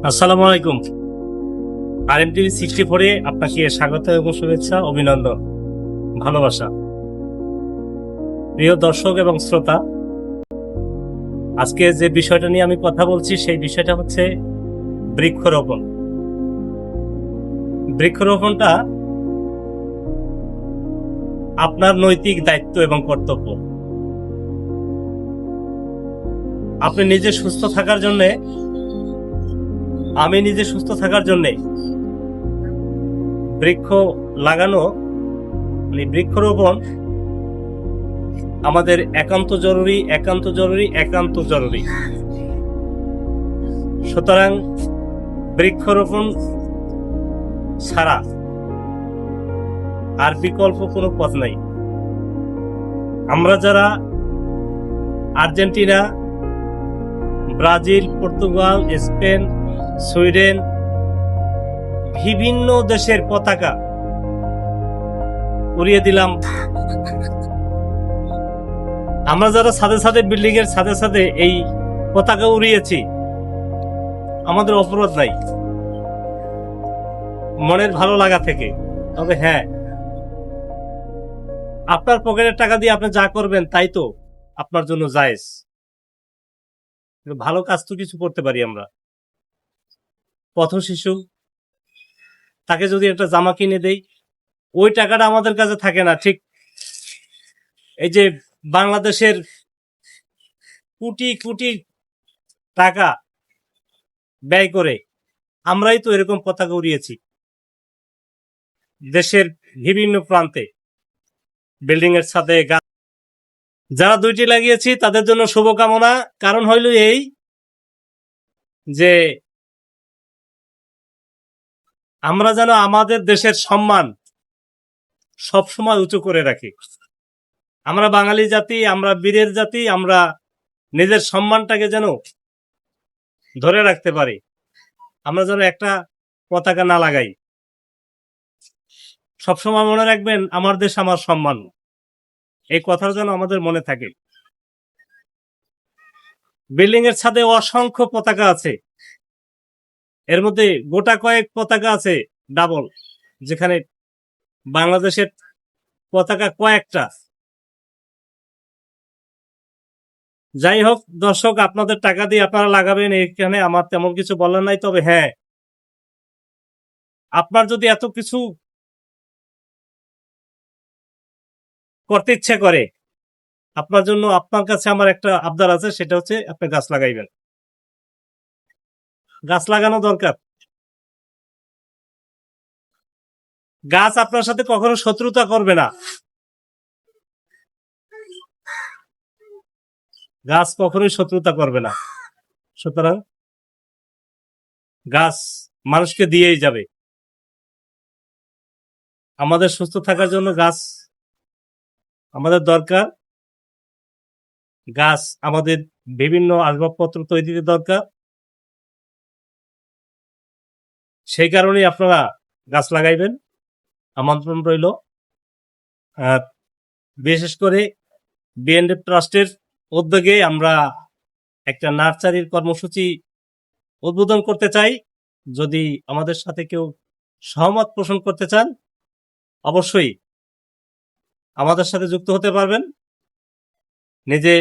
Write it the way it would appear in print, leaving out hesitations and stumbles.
আসসালামু আলাইকুম। RMTV 64-এ আপনাকে স্বাগত এবং শুভেচ্ছা, অভিনন্দন, ভালোবাসা। প্রিয় দর্শক এবং শ্রোতা, আজকে যে বিষয়টা নিয়ে আমি কথা বলছি সেই বিষয়টা হচ্ছে বৃক্ষরোপণ। বৃক্ষরোপণটা আপনার নৈতিক দায়িত্ব এবং কর্তব্য। আপনি নিজে সুস্থ থাকার জন্যে, আমি নিজে সুস্থ থাকার জন্যে বৃক্ষ লাগানো, বৃক্ষরোপণ আমাদের একান্ত জরুরি, একান্ত জরুরি, একান্ত জরুরি। সুতরাং বৃক্ষরোপণ ছাড়া আর বিকল্প কোনো পথ নাই। আমরা যারা Argentina, Brazil, Portugal, Spain, Sweden, বিভিন্ন দেশের পতাকা উড়িয়ে দিলাম, আমরা যারা ছাদে ছাদে, বিল্ডিং এর ছাদে ছাদে এই পতাকা উড়িয়েছি, আমাদের অপরাধ নাই, মনের ভালো লাগা থেকে। তবে হ্যাঁ, আপনার পকেটের টাকা দিয়ে আপনি যা করবেন তাই তো আপনার জন্য জায়েজ। ভালো কাজ তো কিছু করতে পারি আমরা। পথ শিশু, তাকে যদি একটা জামা কিনে দেই, ওই টাকাটা আমাদের কাছে থাকে না। ঠিক এই যে বাংলাদেশের কোটি কোটি টাকা ব্যয় করে আমরাই তো এরকম পতাকা উড়িয়েছি দেশের বিভিন্ন প্রান্তে, বিল্ডিং এর সাথে। যারা দুইটি লাগিয়েছি তাদের জন্য শুভকামনা। কারণ হইল এই যে আমরা যেন আমাদের দেশের সম্মান সবসময় উঁচু করে রাখি। আমরা বাঙালি জাতি, আমরা বীরের জাতি, আমরা নিজের সম্মানটাকে যেন ধরে রাখতে পারি। আমরা যেন একটা পতাকা না লাগাই। সবসময় মনে রাখবেন, আমার দেশ আমার সম্মান, এই কথাটা যেন আমাদের মনে থাকে। বিল্ডিং এর ছাদে অসংখ্য পতাকা আছে, এর মধ্যে গোটা কয়েক পতাকা আছে ডাবল, যেখানে বাংলাদেশের পতাকা কয়েকটা। যাই হোক দর্শক, আপনাদের টাকা দিয়ে আপনারা লাগাবেন, এখানে আমার তেমন কিছু বলার নাই। তবে হ্যাঁ, আপনার যদি এত কিছু করতে ইচ্ছে করে, আপনার জন্য, আপনার কাছে আমার একটা আবদার আছে, সেটা হচ্ছে আপনি গাছ লাগাইবেন। গাছ লাগানো দরকার। গাছ আপনার সাথে কখনো শত্রুতা করবে না। গাছ কখনোই শত্রুতা করবে না। সুতরাং গাছ মানুষকে দিয়েই যাবে। আমাদের সুস্থ থাকার জন্য গাছ আমাদের দরকার। গাছ আমাদের বিভিন্ন আসবাবপত্র তৈরিতে দরকার। সেই কারণেই আপনারা গাছ লাগাইবেন, আমন্ত্রণ রইল। বিশেষ করে বিএনএফ ট্রাস্টের উদ্যোগে আমরা একটা নার্সারির কর্মসূচি উদ্বোধন করতে চাই। যদি আমাদের সাথে কেউ সহমত পোষণ করতে চান, অবশ্যই আমাদের সাথে যুক্ত হতে পারবেন। নিজে